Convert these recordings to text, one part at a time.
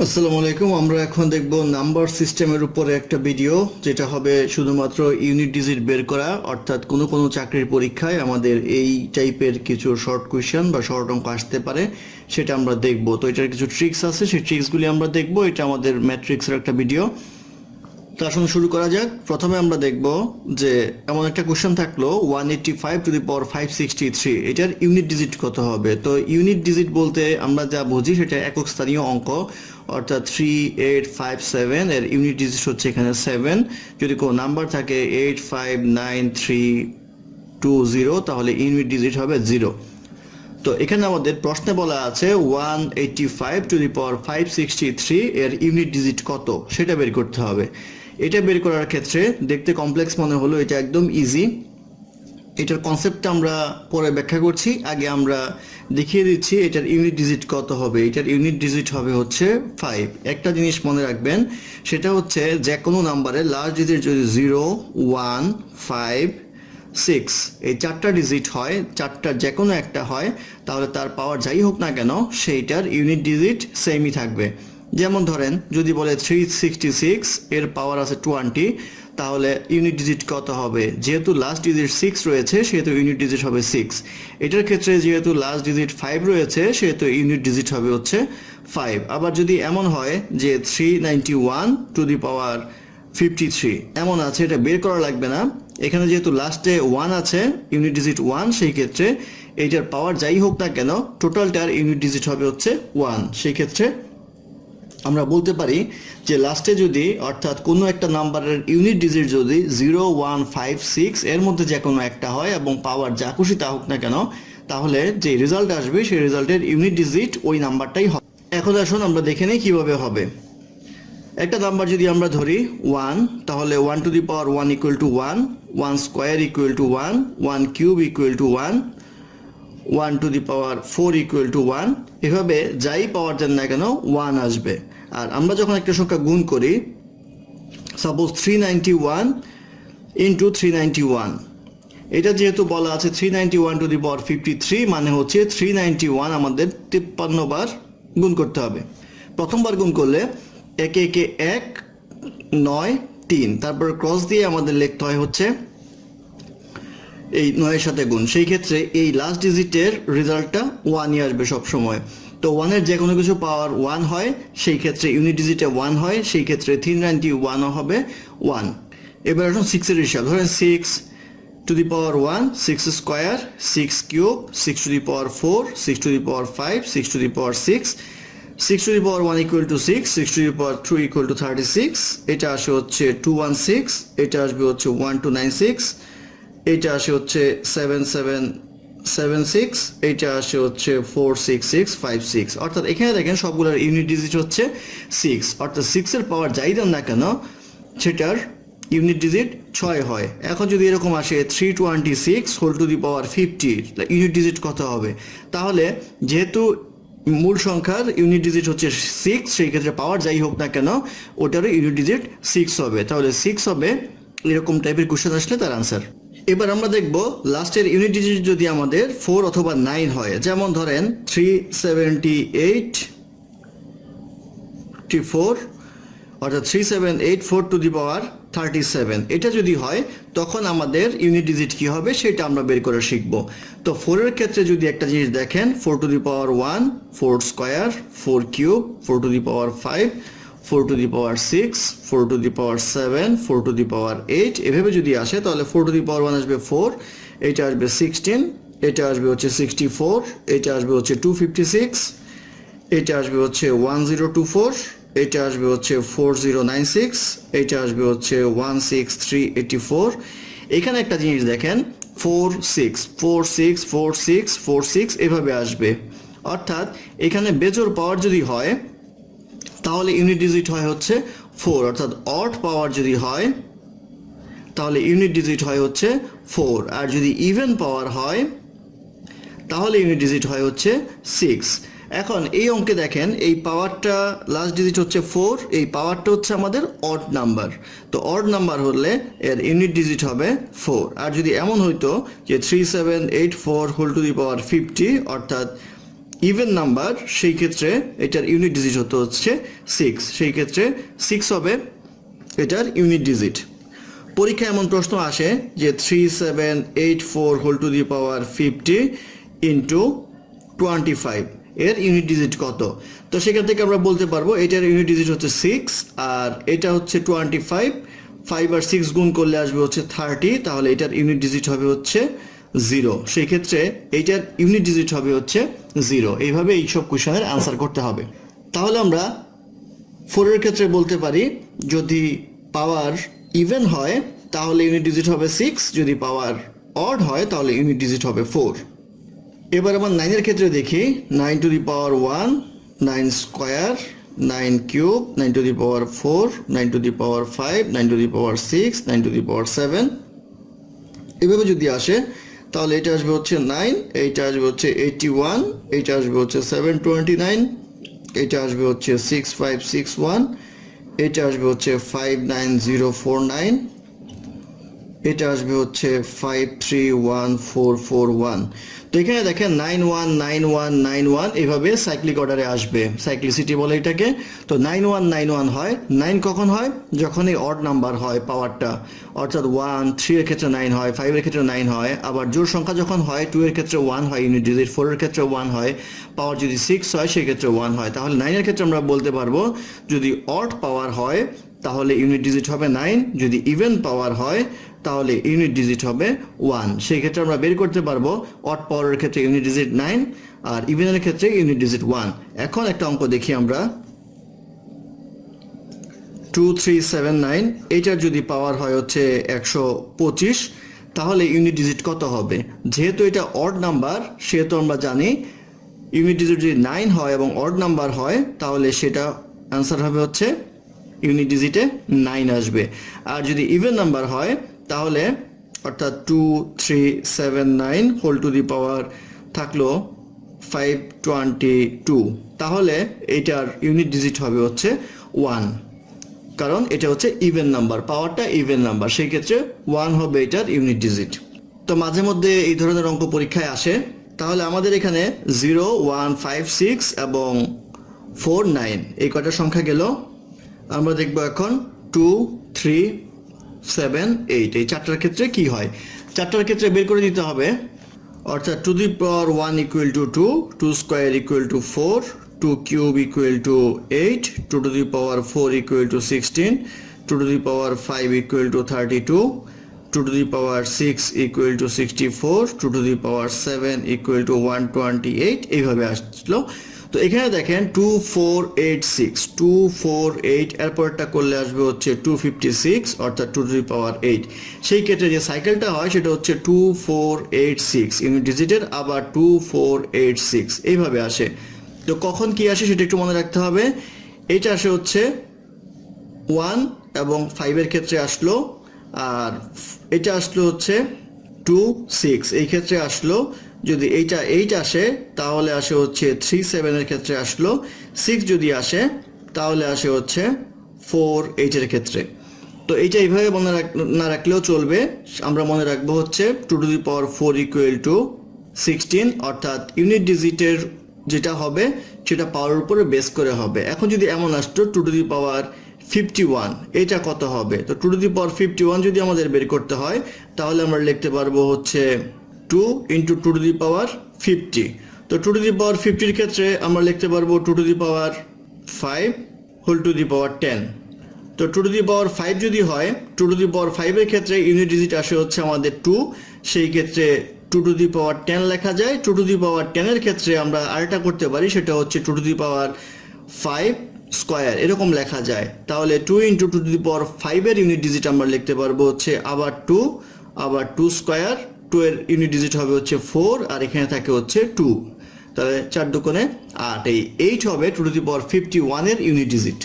আসসালামু আলাইকুম। আমরা এখন দেখব নাম্বার সিস্টেমের উপরে একটা ভিডিও, যেটা হবে শুধুমাত্র ইউনিট ডিজিট বের করা। অর্থাৎ কোনো চাকরির পরীক্ষায় আমাদের এই টাইপের কিছু শর্ট কোয়েশ্চেন বা শর্ট অঙ্ক আসতে পারে, সেটা আমরা দেখব। তো এটার কিছু ট্রিক্স আছে, সেই ট্রিক্সগুলি আমরা দেখব। এটা আমাদের ম্যাট্রিক্সের একটা ভিডিও। তো আসুন শুরু করা যাক। প্রথমে আমরা দেখব যে এমন একটা কোশ্চেন থাকলো 185 টু দি পাওয়ার 563, এটার ইউনিট ডিজিট কত হবে। তো ইউনিট ডিজিট বলতে আমরা যা বুঝি সেটা একক স্থানীয় অঙ্ক, অর্থাৎ 3857 এর ইউনিট ডিজিট হচ্ছে এখানে 7। যদি কোনো নাম্বার থাকে 859320 তাহলে ইউনিট ডিজিট হবে 0। তো এখানে আমাদের প্রশ্নে বলা আছে 185 টু দি পাওয়ার 563 এর ইউনিট ডিজিট কত, সেটা বের করতে হবে। এটা বের করার ক্ষেত্রে দেখতে কমপ্লেক্স মনে হলো, এটা একদম ইজি। এটার কনসেপ্টটা আমরা পরে ব্যাখ্যা করছি, আগে আমরা দেখিয়ে দিচ্ছি এটার ইউনিট ডিজিট কত হবে। এটার ইউনিট ডিজিট হবে হচ্ছে 5। একটা জিনিস মনে রাখবেন, সেটা হচ্ছে যে কোনো নাম্বারের লাস্ট ডিজিট যদি 0, 1, 5, 6 এই চারটা ডিজিট হয়, চারটার যে কোনো একটা হয়, তাহলে তার পাওয়ার যাই হোক না কেন সেইটার ইউনিট ডিজিট সেমই থাকবে। যেমন ধরেন যদি বলে 366 এর পাওয়ার আছে 20, তাহলে ইউনিট ডিজিট কত হবে। যেহেতু লাস্ট ডিজিট 6 রয়েছে সেহেতু ইউনিট ডিজিট হবে 6। এটার ক্ষেত্রে যেহেতু লাস্ট ডিজিট 5 রয়েছে সেহেতু ইউনিট ডিজিট হবে হচ্ছে 5। আবার যদি এমন হয় যে 391 টু দি পাওয়ার 53 এমন আছে, এটা বের করা লাগবে না। এখানে যেহেতু লাস্টে 1 আছে, ইউনিট ডিজিট 1, সেই ক্ষেত্রে এইটার পাওয়ার যাই হোক না কেন টোটালটার ইউনিট ডিজিট হবে হচ্ছে 1। সেই ক্ষেত্রে আমরা বলতে পারি যে লাস্টে যদি, অর্থাৎ কোনো একটা নাম্বারের ইউনিট ডিজিট যদি 0, 1, 5, 6 এর মধ্যে যে কোনো একটা হয় এবং পাওয়ার যা খুশি তা হোক না কেন, তাহলে যে রেজাল্ট আসবে সেই রেজাল্টের ইউনিট ডিজিট ওই নাম্বারটাই হবে। এখন আসুন আমরা দেখে নিই কীভাবে হবে। একটা নাম্বার যদি আমরা ধরি 1, তাহলে 1 two the power 1 equal to 1, 1 square equal to 1, 1 cube equal to 1, 1 two the power 4 equal to 1। এভাবে যাই পাওয়ার দেন না কেন 1 আসবে। আর আমরা যখন একটা সংখ্যা গুণ করি, সাপোজ 391 ইন্টু 391, এটা যেহেতু বলা আছে 391 টু দি পাওয়ার 53, মানে হচ্ছে 391 আমাদের 53 বার গুণ করতে হবে। প্রথমবার গুণ করলে একে একে 1, 9, 3, তারপর ক্রস দিয়ে আমাদের লিখতে হয় হচ্ছে এই 9 এর সাথে গুণ। সেই ক্ষেত্রে এই লাস্ট ডিজিটের রেজাল্টটা 1ই আসবে সবসময়। তো 1 এর যে কোনো কিছু পাওয়ার 1 হয়, সেই ক্ষেত্রে ইউনিট ডিজিটে 1 হয়, সেই ক্ষেত্রে 391ও হবে 1। এবার আসুন 6 এর হিসাব। ধরেন 6 two the power 1, 6 square, 6 cube, 6 two the power 4, 6 two the power 5, 6 two the power 6, 6 to the power 1 equal to 6, 6 to the power 2 equal to 36, এটা আসে হচ্ছে 216, এটা আসবে হচ্ছে 1296, এটা আসে হচ্ছে 7776, এটা আসে হচ্ছে 46656। অর্থাৎ এখানে দেখেন সবগুলোর ইউনিট ডিজিট হচ্ছে 6। অর্থাৎ 6 এর পাওয়ার যাই দেন না কেন সেটার ইউনিট ডিজিট 6 হয়। এখন যদি এরকম আসে 326 whole to the power 50, unit digit কত হবে। তাহলে যেহেতু মূল সংখ্যার ইউনিট ডিজিট হচ্ছে 6, সেই ক্ষেত্রে পাওয়ার যাই হোক না কেন ওটারও ইউনিট ডিজিট 6 হবে। তাহলে 6 হবে। এরকম টাইপের কোশ্চেন আসলে তার আনসার। এবার আমরা দেখব লাস্টের ইউনিট ডিজিট যদি আমাদের 4 অথবা 9 হয়। যেমন ধরেন 378 অর্থাৎ 3784 টু দি পাওয়ার 37, এটা যদি হয় তখন আমাদের ইউনিট ডিজিট কি হবে সেটা আমরা বের করে শিখব। তো 4 এর ক্ষেত্রে যদি একটা জিনিস দেখেন, 4 to the power 1, 4 square, 4 cube, 4 to the power 5, 4 to the power 6, 4 to the power 7, 4 to the power 8, এভাবে যদি আসে তাহলে 4 টু দি পাওয়ার 1 আসবে 4, এটা আসবে 16, এটা আসবে হচ্ছে 64, এটা আসবে হচ্ছে 256, এটা আসবে হচ্ছে 1024, এটা আসবে হচ্ছে 4096, এটা আসবে হচ্ছে 16384। এখানে একটা জিনিস দেখেন 4646464646 এভাবে আসবে। অর্থাৎ এখানে বেজোড় পাওয়ার যদি হয় তাহলে ইউনিট ডিজিট হয় হচ্ছে 4। অর্থাৎ অড পাওয়ার যদি হয় তাহলে ইউনিট ডিজিট হয় হচ্ছে 4। আর যদি ইভেন পাওয়ার হয় তাহলে ইউনিট ডিজিট হয় হচ্ছে 6। এখন এই অঙ্কে দেখেন এই পাওয়ারটা লাস্ট ডিজিট হচ্ছে 4, এই পাওয়ারটা হচ্ছে আমাদের অড নাম্বার। তো অড নাম্বার হলে এর ইউনিট ডিজিট হবে 4। আর যদি এমন হইতো যে 3784 হোল টু দি পাওয়ার 50, অর্থাৎ ইভেন নাম্বার সেই ক্ষেত্রে এটার ইউনিট ডিজিট হচ্ছে 6, সেই ক্ষেত্রে 6 হবে এটার ইউনিট ডিজিট। পরীক্ষায় এমন প্রশ্ন আসে যে 3784 whole to the power 50 into 25 এর ইউনিট ডিজিট কত? তো সেখান থেকে আমরা বলতে পারবো এটার ইউনিট ডিজিট হচ্ছে 6 আর এটা হচ্ছে 25, 5 আর 6 গুণ করলে আসবে হচ্ছে 30, তাহলে এটার ইউনিট ডিজিট হবে হচ্ছে 0, সেই ক্ষেত্রে এইটার ইউনিট ডিজিট হবে হচ্ছে 0। এইভাবে এইসব কোশ্চেনের আনসার করতে হবে। তাহলে আমরা 4 এর ক্ষেত্রে বলতে পারি যদি পাওয়ার ইভেন হয় তাহলে ইউনিট ডিজিট হবে 6, যদি পাওয়ার অড হয় তাহলে ইউনিট ডিজিট হবে 4। এবার আমরা 9 এর ক্ষেত্রে দেখি 9 to the power 1, 9 square, 9 cube, 9 to the power 4, 9 to the power 5, 9 to the power 6, 9 to the power 7। এভাবে যদি আসে তাহলে এটা আসবে হচ্ছে 9, এইটা আসবে হচ্ছে 81, এইটা আসবে হচ্ছে 729, এটা আসবে হচ্ছে 6561, এটা আসবে হচ্ছে 59049, এটা আসবে হচ্ছে 531441। তো এখানে দেখেন 919191 এইভাবে সাইক্লিক অর্ডারে আসবে, সাইক্লিসিটি বলে এটাকে। তো 9191 হয়, 9 কখন হয়? যখন এই অড নাম্বার হয় পাওয়ারটা, অর্থাৎ 1, 3 এর ক্ষেত্রে 9 হয়, 5 এর ক্ষেত্রে 9 হয়, আবার জোড় সংখ্যা যখন হয় 2 এর ক্ষেত্রে 1 হয় ইউনিট ডিজিট, 4 এর ক্ষেত্রে 1 হয়, পাওয়ার যদি 6 হয় সেক্ষেত্রে 1 হয়। তাহলে 9 এর ক্ষেত্রে আমরা বলতে পারবো যদি অড পাওয়ার হয় তাহলে ইউনিট ডিজিট হবে 9, যদি ইভেন পাওয়ার হয় তাহলে ইউনিট ডিজিট হবে 1। সেই ক্ষেত্রে আমরা বের করতে পারবো অড পাওয়ারের ক্ষেত্রে ইউনিট ডিজিট 9 আর ইভেনের ক্ষেত্রে ইউনিট ডিজিট 1। এখন একটা অঙ্ক দেখি আমরা 2379, এটার যদি পাওয়ার হয় হচ্ছে 125 তাহলে ইউনিট ডিজিট কত হবে? যেহেতু এটা অড নাম্বার সেহেতু আমরা জানি ইউনিট ডিজিট যদি 9 হয় এবং অড নাম্বার হয় তাহলে সেটা অ্যান্সার হবে হচ্ছে ইউনিট ডিজিটে 9 আসবে। আর যদি ইভেন নাম্বার হয় তাহলে অর্থাৎ 2379 হোল টু দি পাওয়ার থাকলো 522, তাহলে এটার ইউনিট ডিজিট হবে হচ্ছে 1, কারণ এটা হচ্ছে ইভেন নাম্বার, পাওয়ারটা ইভেন নাম্বার, সেই ক্ষেত্রে 1 হবে এটার ইউনিট ডিজিট। তো মাঝে মধ্যে এই ধরনের অঙ্ক পরীক্ষায় আসে। তাহলে আমাদের এখানে 0, 1, 5, 6 এবং 4, 9 এই কয়টা সংখ্যা গেল। আমরা দেখব এখন 2, 3, 7, 8 এই চারটার ক্ষেত্রে কি হয়। চারটার ক্ষেত্রে বের করে দিতে হবে, অর্থাৎ 2 two the power 1 equal to 2, 2 square equal to 4, 2 cube equal to 8, 2 two the power 4 equal to 16, 2 two the power 5 equal to 32, 2 to the power 6 equal to 64, 2 to the power 7 equal to 128 এইভাবে আসলো। তো এখানে দেখেন 2486, 248 এরপরটা করলে আসবে হচ্ছে 256 অর্থাৎ 2 to the power 8। সেই ক্ষেত্রে যে সাইকেলটা হয় সেটা হচ্ছে 2486 ইউনিট ডিজিটের, আবার 2486 এইভাবে আসে। তো কখন কি আসে সেটা একটু মনে রাখতে হবে। এটা আসে হচ্ছে 1 এবং 5 এর ক্ষেত্রে আসলো, আর এটা আসলো হচ্ছে 2, 6 এই ক্ষেত্রে আসলো। যদি এইটা 8 আসে তাহলে আসে হচ্ছে 3, 7 এর ক্ষেত্রে আসলো। 6 যদি আসে তাহলে আসে হচ্ছে 4, 8 এর ক্ষেত্রে। তো এইটা এইভাবে মনে না রাখলেও চলবে, আমরা মনে রাখবো হচ্ছে 2 to the power 4 equal to 16 অর্থাৎ ইউনিট ডিজিটের যেটা হবে সেটা পাওয়ার উপরে বেস করে হবে। এখন যদি এমন আসতো 2 to the power 51 এটা কত হবে? তো 2 to the power 51 যদি আমাদের বের করতে হয় তাহলে আমরা লিখতে পারবো হচ্ছে 2 into 2 to the power 50। তো 2 to the power 50 এর ক্ষেত্রে আমরা লিখতে পারবো 2 to the power 5 whole to the power 10। তো 2 to the power 5 যদি হয়, 2 to the power 5 এর ক্ষেত্রে ইউনিট ডিজিট আসে হচ্ছে আমাদের 2, সেই ক্ষেত্রে 2 to the power 10 লেখা যায়। 2 to the power 10 এর ক্ষেত্রে আমরা আরেকটা করতে পারি, সেটা হচ্ছে 2 to the power 5 স্কয়ার এরকম লেখা যায়। তাহলে 2 into 2 to the power 5 এর ইউনিট ডিজিট আমরা লিখতে পারবো হচ্ছে আবার 2, আবার 2 স্কয়ার, 2 এর ইউনিট ডিজিট হবে হচ্ছে 4 আর এখানে থাকে হচ্ছে 2, তাহলে 4 দুগুণে 8, এই 8 হবে 2 to the power 51 এর ইউনিট ডিজিট।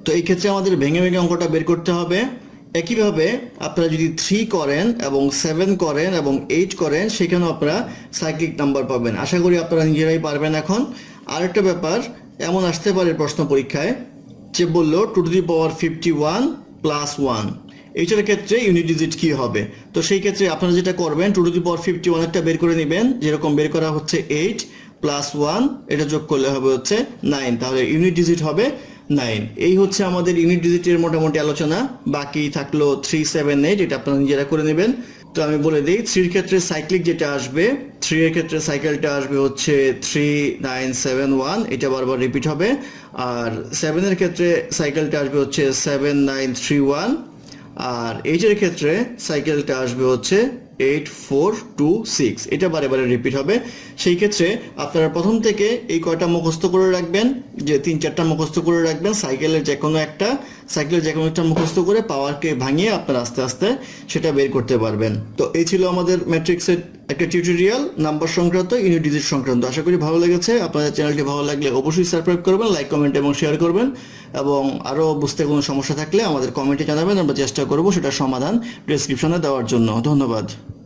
তো এই ক্ষেত্রে আমাদের ভেঙে ভেঙে অঙ্কটা বের করতে হবে। একইভাবে আপনারা যদি 3 করেন এবং 7 করেন এবং 8 করেন সেখানেও আপনারা সাইক্লিক নাম্বার পাবেন। আশা করি আপনারা নিজেরাই পারবেন। এখন আরেকটা ব্যাপার এমন আসতে পারে প্রশ্ন পরীক্ষায় যে বললো 2 to the power 51 plus 1 এইটার ক্ষেত্রে ইউনিট ডিজিট কি হবে। তো সেই ক্ষেত্রে আপনারা যেটা করবেন 2 to the power 51 একটা বের করে নেবেন, যেরকম বের করা হচ্ছে 8 প্লাস 1 এটা যোগ করলে হবে হচ্ছে 9, তাহলে ইউনিট ডিজিট হবে 9। এই হচ্ছে আমাদের ইউনিট ডিজিটের মোটামুটি আলোচনা। বাকি থাকলো 3, 7, 8, এটা আপনারা নিজেরা করে নেবেন। তো আমি বলে দিই, 3 এর ক্ষেত্রে সাইক্লিক যেটা আসবে, 3 এর ক্ষেত্রে সাইকেলটা আসবে হচ্ছে 3971, এটা বারবার রিপিট হবে। আর 7 এর ক্ষেত্রে সাইকেলটা আসবে হচ্ছে 7931, আর 8 এর ক্ষেত্রে সাইকেলটা আসবে হচ্ছে 8426, এটা বারে বারে রিপিট হবে। সেই ক্ষেত্রে আপনারা প্রথম থেকে এই কয়টা মুখস্থ করে রাখবেন, যে 3-4টা মুখস্থ করে রাখবেন, সাইকেলের যে কোনো একটা মুখস্থ করে পাওয়ারকে ভাঙিয়ে আপনারা আস্তে আস্তে সেটা বের করতে পারবেন। তো এই ছিল আমাদের ম্যাট্রিক্সের একটা টিউটোরিয়াল, নাম্বার সংক্রান্ত, ইউনিট ডিজিট সংক্রান্ত। আশা করি ভালো লেগেছে। আপনাদের চ্যানেলটি ভালো লাগলে অবশ্যই সাবস্ক্রাইব করবেন, লাইক, কমেন্ট এবং শেয়ার করবেন, এবং আরও বুঝতে কোনো সমস্যা থাকলে আমাদের কমেন্টে জানাবেন, আমরা চেষ্টা করব সেটার সমাধান ডেসক্রিপশনে দেওয়ার জন্য। ধন্যবাদ।